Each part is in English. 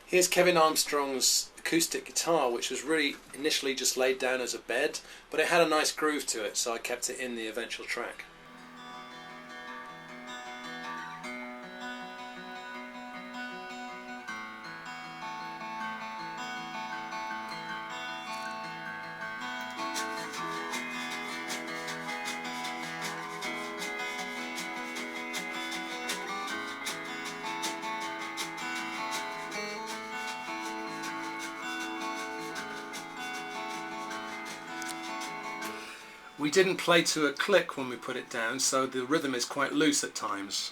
Here's Kevin Armstrong's acoustic guitar, which was really initially just laid down as a bed, but it had a nice groove to it, so I kept it in the eventual track. We didn't play to a click when we put it down, so the rhythm is quite loose at times.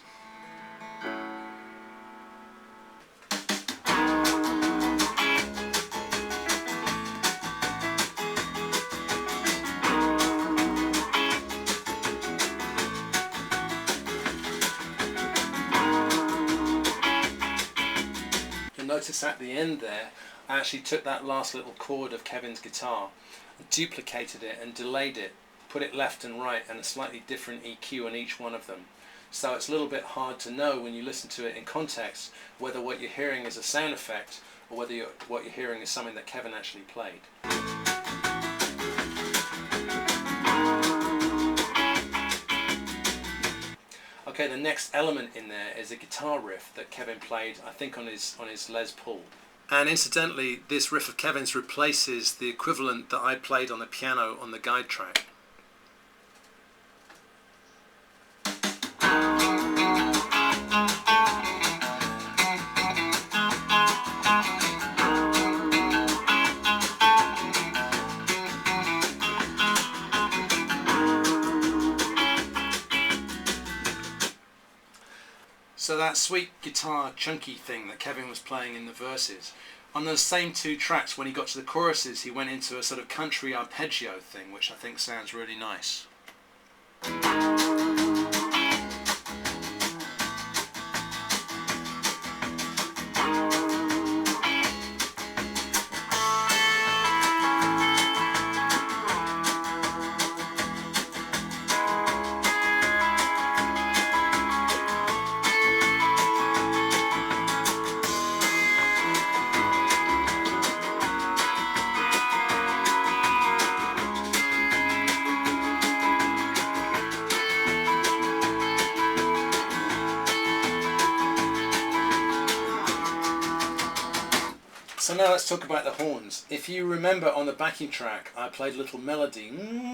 You'll notice at the end there, I actually took that last little chord of Kevin's guitar, duplicated it and delayed it, put it left and right and a slightly different EQ on each one of them. So it's a little bit hard to know when you listen to it in context whether what you're hearing is a sound effect or whether what you're hearing is something that Kevin actually played. Okay, the next element in there is a guitar riff that Kevin played, I think on his Les Paul. And incidentally, this riff of Kevin's replaces the equivalent that I played on the piano on the guide track. So that sweet guitar chunky thing that Kevin was playing in the verses, on those same two tracks when he got to the choruses he went into a sort of country arpeggio thing, which I think sounds really nice. So now let's talk about the horns. If you remember on the backing track I played a little melody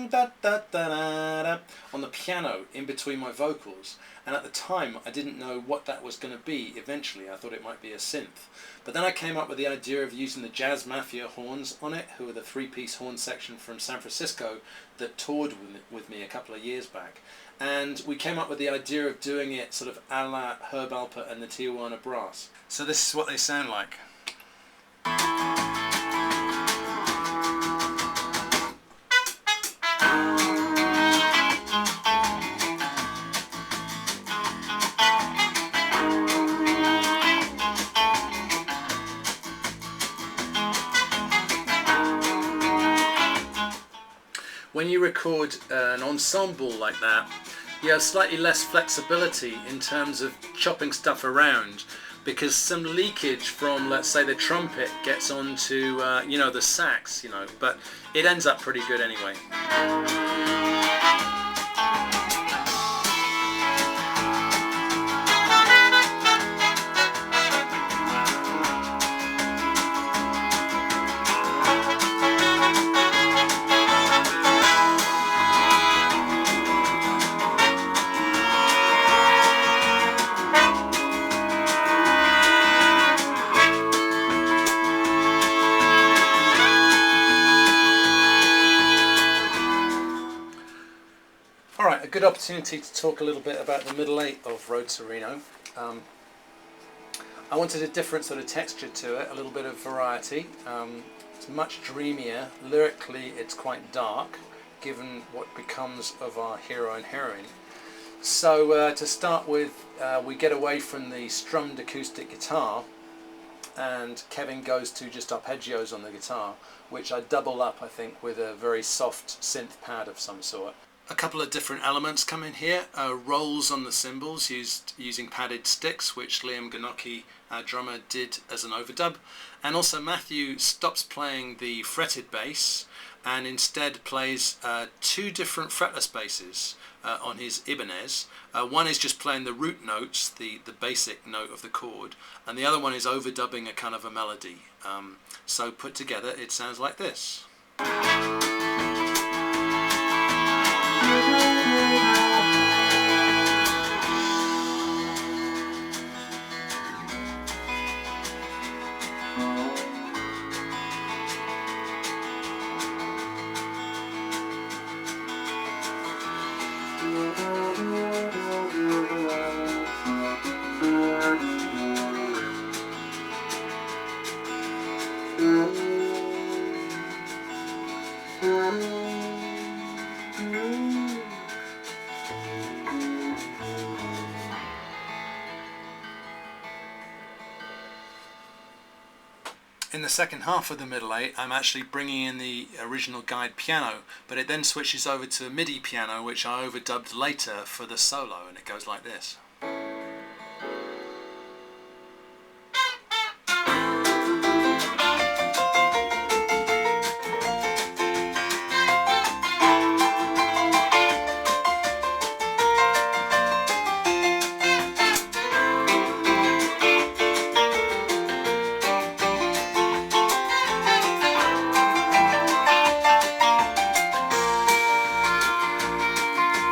da, da, da, da, da, on the piano in between my vocals, and at the time I didn't know what that was going to be. Eventually I thought it might be a synth, but then I came up with the idea of using the Jazz Mafia horns on it, who are the three-piece horn section from San Francisco that toured with me a couple of years back, and we came up with the idea of doing it sort of a la Herb Alpert and the Tijuana Brass. So this is what they sound like. When you record an ensemble like that, you have slightly less flexibility in terms of chopping stuff around, because some leakage from, let's say, the trumpet gets onto, you know, the sax, you know, but it ends up pretty good anyway. Alright, a good opportunity to talk a little bit about the middle eight of Road to Reno. I wanted a different sort of texture to it, a little bit of variety. It's much dreamier. Lyrically it's quite dark, given what becomes of our hero and heroine. So to start with, we get away from the strummed acoustic guitar, and Kevin goes to just arpeggios on the guitar, which I double up, I think, with a very soft synth pad of some sort. A couple of different elements come in here. Rolls on the cymbals using padded sticks, which Liam Ganocki, our drummer, did as an overdub. And also Matthew stops playing the fretted bass and instead plays two different fretless basses on his Ibanez. One is just playing the root notes, the basic note of the chord, and the other one is overdubbing a kind of a melody. So put together it sounds like this. In the second half of the middle eight, I'm actually bringing in the original guide piano, but it then switches over to a MIDI piano, which I overdubbed later for the solo, and it goes like this.